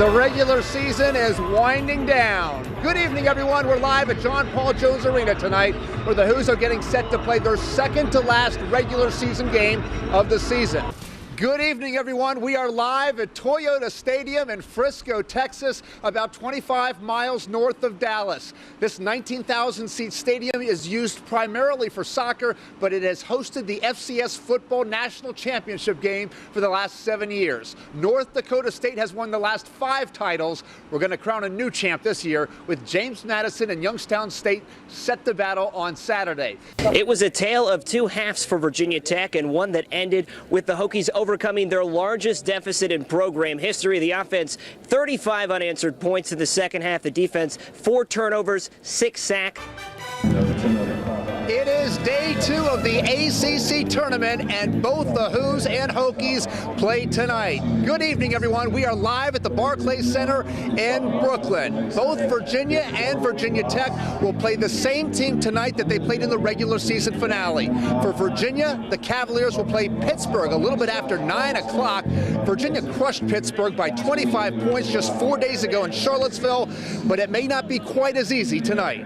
The regular season is winding down. Good evening, everyone. We're live at John Paul Jones Arena tonight, where the Who's are getting set to play their second to last regular season game of the season. Good evening, everyone. We are live at Toyota Stadium in Frisco, Texas, about 25 miles north of Dallas. This 19,000-seat stadium is used primarily for soccer, but it has hosted the FCS Football National Championship game for the last 7 years. North Dakota State has won the last 5 titles. We're going to crown a new champ this year with James Madison and Youngstown State set to battle on Saturday. It was a tale of two halves for Virginia Tech, and one that ended with the Hokies overcoming their largest deficit in program history. The offense, 35 unanswered points in the second half. The defense, 4 turnovers, 6 sacks. It is day 2 of the ACC tournament, and both the Who's and Hokies play tonight. Good evening, everyone. We are live at the Barclays Center in Brooklyn. Both Virginia and Virginia Tech will play the same team tonight that they played in the regular season finale. For Virginia, the Cavaliers will play Pittsburgh a little bit after 9 o'clock. Virginia crushed Pittsburgh by 25 points just 4 days ago in Charlottesville, but it may not be quite as easy tonight.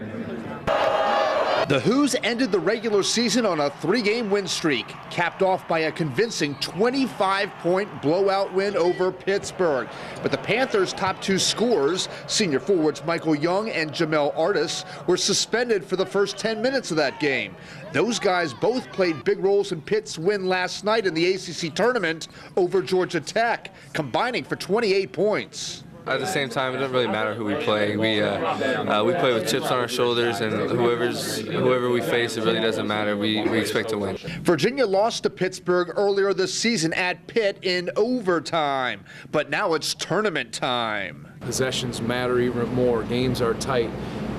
The Who's ended the regular season on a 3-game win streak, capped off by a convincing 25-point blowout win over Pittsburgh. But the Panthers' top 2 scorers, senior forwards Michael Young and Jamel Artis, were suspended for the first 10 minutes of that game. Those guys both played big roles in Pitt's win last night in the ACC tournament over Georgia Tech, combining for 28 points. At the same time, it doesn't really matter who we play. We play with chips on our shoulders, and whoever we face, it really doesn't matter. We expect to win. Virginia lost to Pittsburgh earlier this season at Pitt in overtime, but now it's tournament time. Possessions matter even more. Games are tight.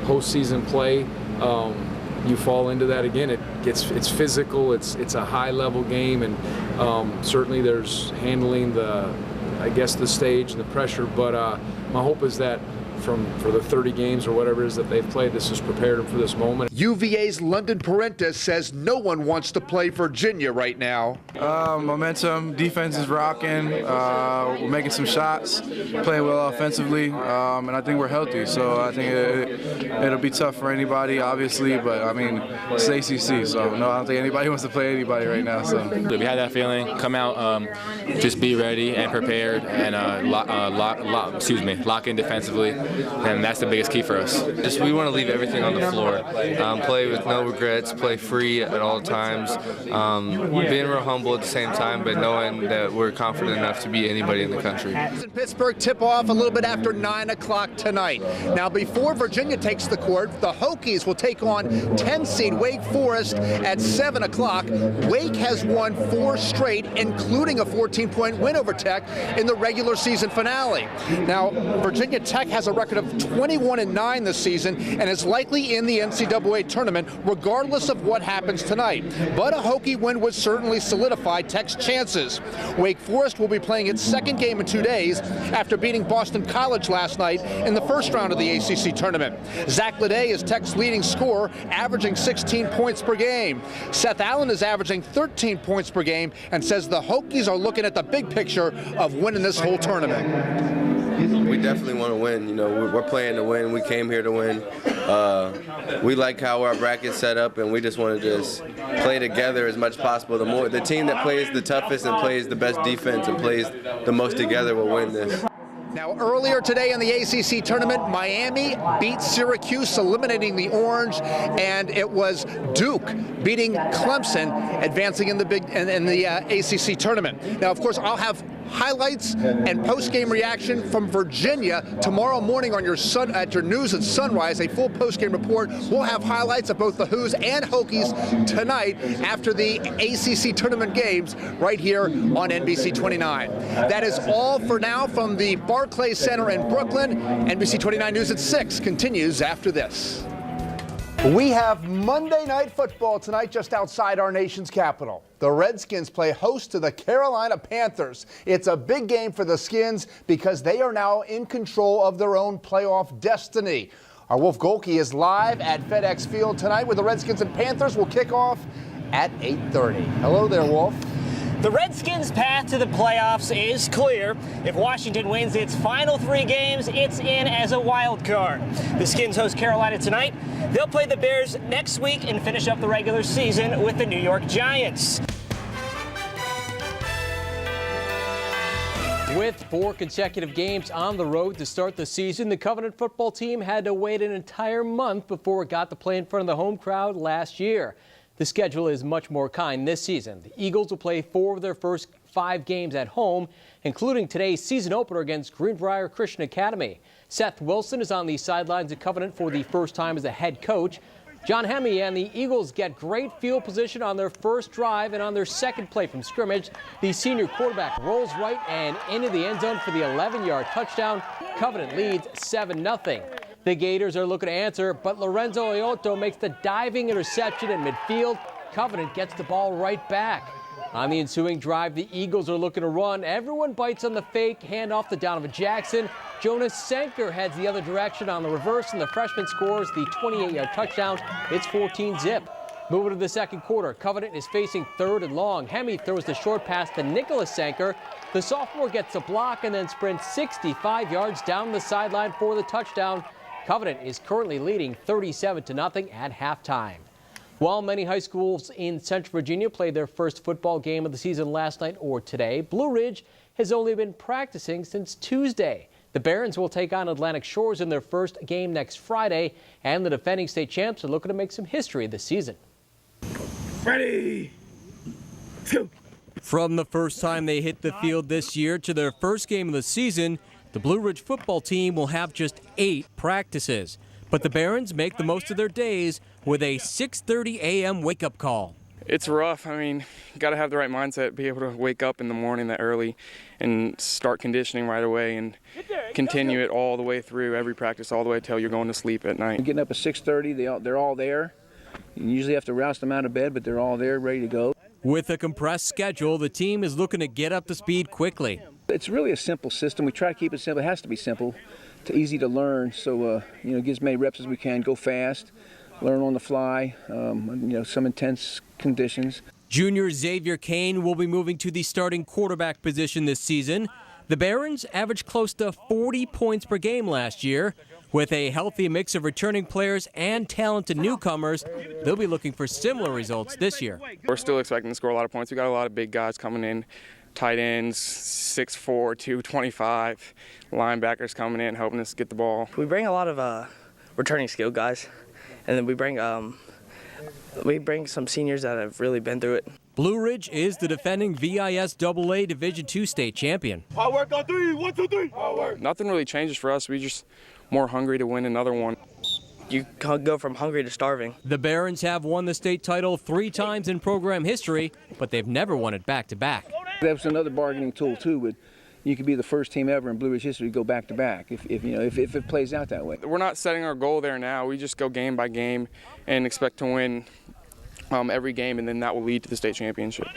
Postseason play, you fall into that again. It's physical. It's a high-level game, and certainly there's handling the stage and the pressure, but my hope is that for the 30 games or whatever it is that they've played, this has prepared them for this moment. UVA's London Parentis says no one wants to play Virginia right now. Momentum, defense is rocking, we're making some shots, playing well offensively, and I think we're healthy, so I think it'll be tough for anybody, obviously, but I mean, it's ACC, so no, I don't think anybody wants to play anybody right now. So we had that feeling, come out, just be ready and prepared, and lock in defensively, and that's the biggest key for us. We want to leave everything on the floor, play with no regrets, play free at all times, being real humble at the same time, but knowing that we're confident enough to beat anybody in the country. Pittsburgh tip off a little bit after 9 o'clock tonight. Now, before Virginia takes the court, the Hokies will take on 10-seed Wake Forest at 7 o'clock. Wake has won 4 straight, including a 14-point win over Tech in the regular season finale. Now, Virginia Tech has a record of 21-9 this season and is likely in the NCAA tournament regardless of what happens tonight. But a Hokie win would certainly solidify Tech's chances. Wake Forest will be playing its second game in 2 days after beating Boston College last night in the first round of the ACC tournament. Zach Leday is Tech's leading scorer, averaging 16 points per game. Seth Allen is averaging 13 points per game and says the Hokies are looking at the big picture of winning this whole tournament. We definitely want to win. You know, we're playing to win. We came here to win. We like how our bracket's set up, and we just want to just play together as much as possible. The team that plays the toughest and plays the best defense and plays the most together will win this. Now, earlier today in the ACC tournament, Miami beat Syracuse, eliminating the Orange, and it was Duke beating Clemson, advancing in the ACC tournament. Now, of course, I'll have highlights and post-game reaction from Virginia tomorrow morning on at your news at sunrise. A full post-game report. We'll have highlights of both the Who's and Hokies tonight after the ACC tournament games right here on NBC29. That is all for now from the Barclays Center in Brooklyn. NBC29 News at 6 continues after this. We have Monday Night Football tonight just outside our nation's capital. The Redskins play host to the Carolina Panthers. It's a big game for the Skins because they are now in control of their own playoff destiny. Our Wolf Golke is live at FedEx Field tonight, where the Redskins and Panthers will kick off at 8:30. Hello there, Wolf. The Redskins' path to the playoffs is clear. If Washington wins its final 3 games, it's in as a wild card. The Skins host Carolina tonight. They'll play the Bears next week and finish up the regular season with the New York Giants. With 4 consecutive games on the road to start the season, the Covenant football team had to wait an entire month before it got to play in front of the home crowd last year. The schedule is much more kind this season. The Eagles will play 4 of their first 5 games at home, including today's season opener against Greenbrier Christian Academy. Seth Wilson is on the sidelines at Covenant for the first time as a head coach. John Hemme and the Eagles get great field position on their first drive, and on their second play from scrimmage, the senior quarterback rolls right and into the end zone for the 11-yard touchdown. Covenant leads 7-0. The Gators are looking to answer, but Lorenzo Iotto makes the diving interception in midfield. Covenant gets the ball right back. On the ensuing drive, the Eagles are looking to run. Everyone bites on the fake handoff to Donovan Jackson. Jonas Senker heads the other direction on the reverse, and the freshman scores the 28-yard touchdown. It's 14-zip. Moving to the second quarter, Covenant is facing 3rd and long. Hemme throws the short pass to Nicholas Senker. The sophomore gets a block and then sprints 65 yards down the sideline for the touchdown. Covenant is currently leading 37-0 at halftime. While many high schools in Central Virginia played their first football game of the season last night or today, Blue Ridge has only been practicing since Tuesday. The Barons will take on Atlantic Shores in their first game next Friday, and the defending state champs are looking to make some history this season. Ready? From the first time they hit the field this year to their first game of the season, the Blue Ridge football team will have just 8 practices. But the Barons make the most of their days with a 6:30 a.m. wake-up call. It's rough. I mean, you got to have the right mindset, be able to wake up in the morning that early and start conditioning right away and continue it all the way through every practice, all the way till you're going to sleep at night. Getting up at 6:30, they're all there. You usually have to roust them out of bed, but they're all there, ready to go. With a compressed schedule, the team is looking to get up to speed quickly. It's really a simple system. We try to keep it simple. It has to be simple, easy to learn. So, get as many reps as we can, go fast, learn on the fly, some intense conditions. Junior Xavier Kane will be moving to the starting quarterback position this season. The Barons averaged close to 40 points per game last year. With a healthy mix of returning players and talented newcomers, they'll be looking for similar results this year. We're still expecting to score a lot of points. We got a lot of big guys coming in, tight ends, 6'4", 225, linebackers coming in, helping us get the ball. We bring a lot of returning skill guys, and then we bring some seniors that have really been through it. Blue Ridge is the defending VISAA Division II state champion. Hard work on 3, 1, 2, 3. Hard work. Nothing really changes for us. We just more hungry to win another one. You go from hungry to starving. The Barons have won the state title 3 times in program history, but they've never won it back-to-back. That's another bargaining tool too, but you could be the first team ever in Blue Ridge history to go back-to-back if it plays out that way. We're not setting our goal there now. We just go game by game and expect to win every game, and then that will lead to the state championship.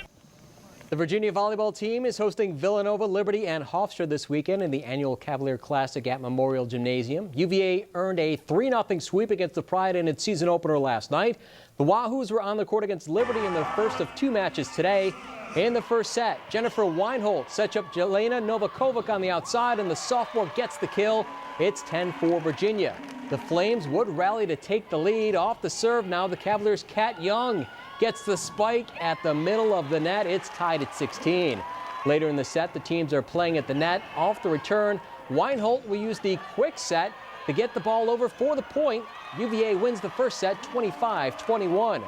The Virginia volleyball team is hosting Villanova, Liberty, and Hofstra this weekend in the annual Cavalier Classic at Memorial Gymnasium. UVA earned a 3-0 sweep against the Pride in its season opener last night. The Wahoos were on the court against Liberty in their first of 2 matches today. In the first set, Jennifer Weinholt sets up Jelena Novakovic on the outside, and the sophomore gets the kill. It's 10-4 Virginia. The Flames would rally to take the lead. Off the serve now, the Cavaliers' Kat Young gets the spike at the middle of the net. It's tied at 16. Later in the set, the teams are playing at the net. Off the return, Weinholt will use the quick set to get the ball over for the point. UVA wins the first set 25-21.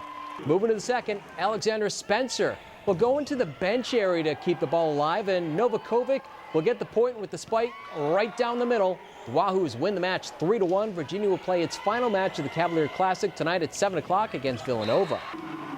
Moving to the second, Alexandra Spencer will go into the bench area to keep the ball alive, and Novakovic will get the point with the spike right down the middle. The Wahoos win the match 3-1. Virginia will play its final match of the Cavalier Classic tonight at 7 o'clock against Villanova.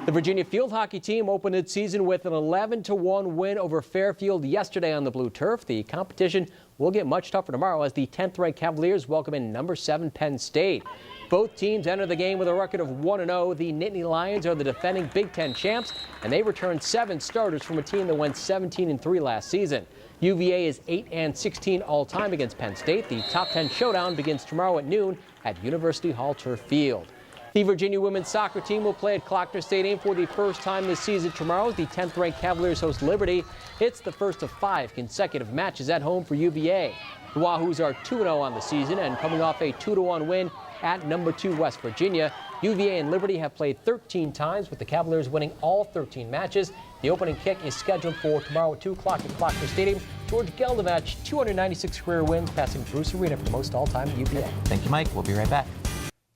The Virginia field hockey team opened its season with an 11-1 win over Fairfield yesterday on the blue turf. The competition will get much tougher tomorrow as the 10th-ranked Cavaliers welcome in number 7 Penn State. Both teams enter the game with a record of 1-0. The Nittany Lions are the defending Big Ten champs, and they returned 7 starters from a team that went 17-3 last season. UVA is 8-16 all-time against Penn State. The top 10 showdown begins tomorrow at noon at University Hall Turf Field. The Virginia women's soccer team will play at Klockner Stadium for the first time this season tomorrow. The 10th-ranked Cavaliers host Liberty. It's the first of 5 consecutive matches at home for UVA. The Wahoos are 2-0 on the season and coming off a 2-1 win at number 2 West Virginia. UVA and Liberty have played 13 times, with the Cavaliers winning all 13 matches. The opening kick is scheduled for tomorrow at 2 o'clock at Klockner Stadium. George Geldovich, 296 career wins, passing Bruce Arena for most all-time at UVA. Thank you, Mike. We'll be right back.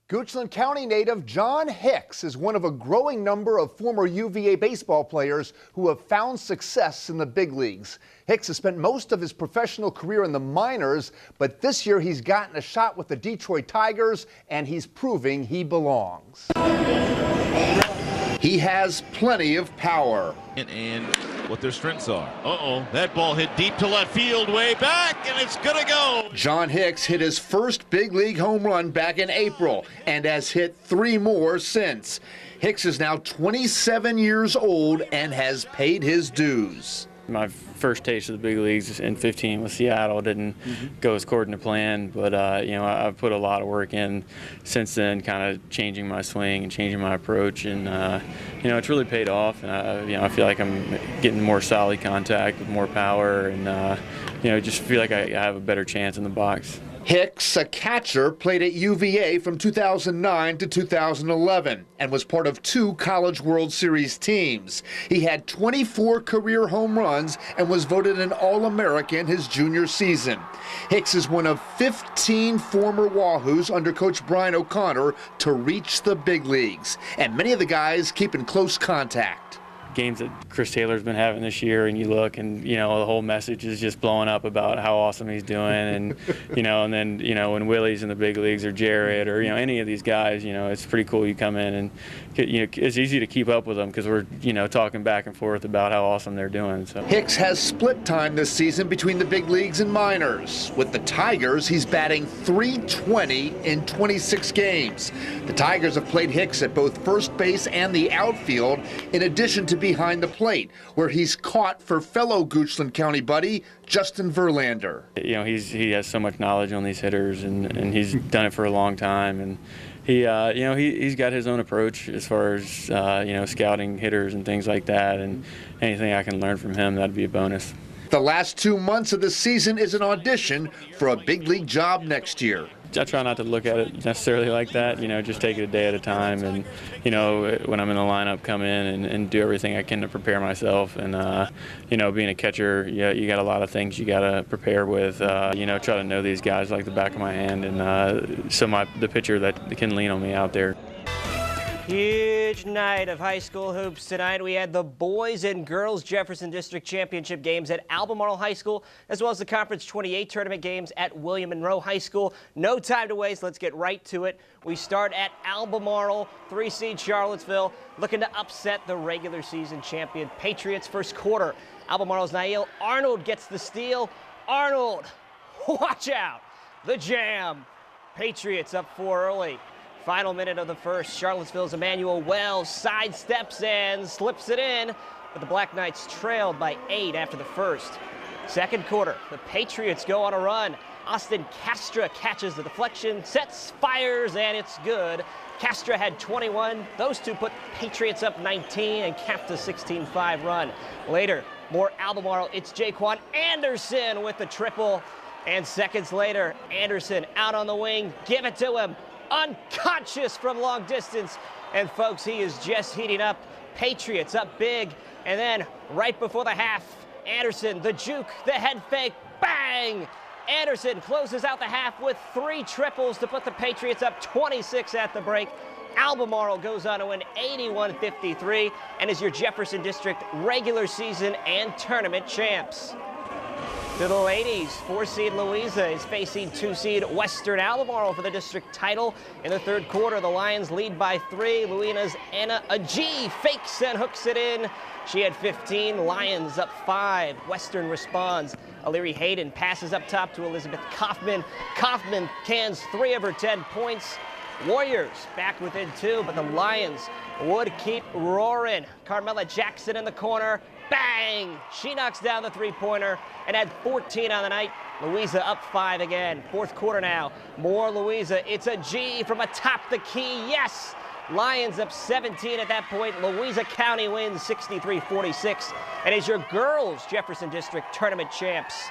Goochland County native John Hicks is one of a growing number of former UVA baseball players who have found success in the big leagues. Hicks has spent most of his professional career in the minors, but this year he's gotten a shot with the Detroit Tigers, and he's proving he belongs. He has plenty of power. And what their strengths are. That ball hit deep to left field, way back, and it's gonna go. John Hicks hit his first big league home run back in April and has hit 3 more since. Hicks is now 27 years old and has paid his dues. My first taste of the big leagues in 15 with Seattle didn't go as according to plan, but I've put a lot of work in since then, kind of changing my swing and changing my approach, and it's really paid off. And I feel like I'm getting more solid contact with more power, and just feel like I have a better chance in the box. Hicks, a catcher, played at UVA from 2009 to 2011 and was part of 2 College World Series teams. He had 24 career home runs and was voted an All-American his junior season. Hicks is one of 15 former Wahoos under Coach Brian O'Connor to reach the big leagues, and many of the guys keep in close contact. Games that Chris Taylor's been having this year, and you look, and the whole message is just blowing up about how awesome he's doing, and and then when Willie's in the big leagues, or Jared, or any of these guys, it's pretty cool. You come in and it's easy to keep up with them because we're talking back and forth about how awesome they're doing. So Hicks has split time this season between the big leagues and minors. With the Tigers, he's batting .320 in 26 games. The Tigers have played Hicks at both first base and the outfield, in addition to behind the plate, where he's caught for fellow Goochland County buddy Justin Verlander. He has so much knowledge on these hitters, and he's done it for a long time, and he's got his own approach as far as scouting hitters and things like that, and anything I can learn from him, that'd be a bonus. The last 2 months of the season is an audition for a big league job next year. I try not to look at it necessarily like that, just take it a day at a time, and when I'm in the lineup, come in and do everything I can to prepare myself. And being a catcher, you got a lot of things you got to prepare with. Try to know these guys like the back of my hand, and the pitcher that can lean on me out there. Huge night of high school hoops tonight. We had the boys and girls Jefferson District Championship games at Albemarle High School, as well as the Conference 28 tournament games at William Monroe High School. No time to waste. Let's get right to it. We start at Albemarle, 3-seed Charlottesville, looking to upset the regular season champion Patriots. First quarter, Albemarle's Nail Arnold gets the steal. Arnold, watch out. The jam. Patriots up 4 early. Final minute of the first, Charlottesville's Emmanuel Wells sidesteps and slips it in, but the Black Knights trailed by 8 after the first. Second quarter, the Patriots go on a run. Austin Castra catches the deflection, sets, fires, and it's good. Castra had 21. Those two put Patriots up 19 and capped a 16-5 run. Later, more Albemarle. It's Jaquan Anderson with the triple. And seconds later, Anderson out on the wing. Give it to him. Unconscious from long distance, and folks, he is just heating up. Patriots up big, and then right before the half, Anderson, the juke, the head fake, bang! Anderson closes out the half with 3 triples to put the Patriots up 26 at the break. Albemarle goes on to win 81-53 and is your Jefferson District regular season and tournament champs. To the ladies, 4-seed Louisa is facing 2-seed Western Albemarle for the district title. In the third quarter, the Lions lead by 3. Louina's Anna Agee fakes and hooks it in. She had 15. Lions up 5. Western responds. Aliri Hayden passes up top to Elizabeth Kaufman. Kaufman cans 3 of her 10 points. Warriors back within 2, but the Lions would keep roaring. Carmela Jackson in the corner. Bang! She knocks down the 3-pointer and had 14 on the night. Louisa up 5 again. Fourth quarter now. More Louisa. It's a G from atop the key. Yes! Lions up 17 at that point. Louisa County wins 63-46 and is your girls Jefferson District Tournament champs.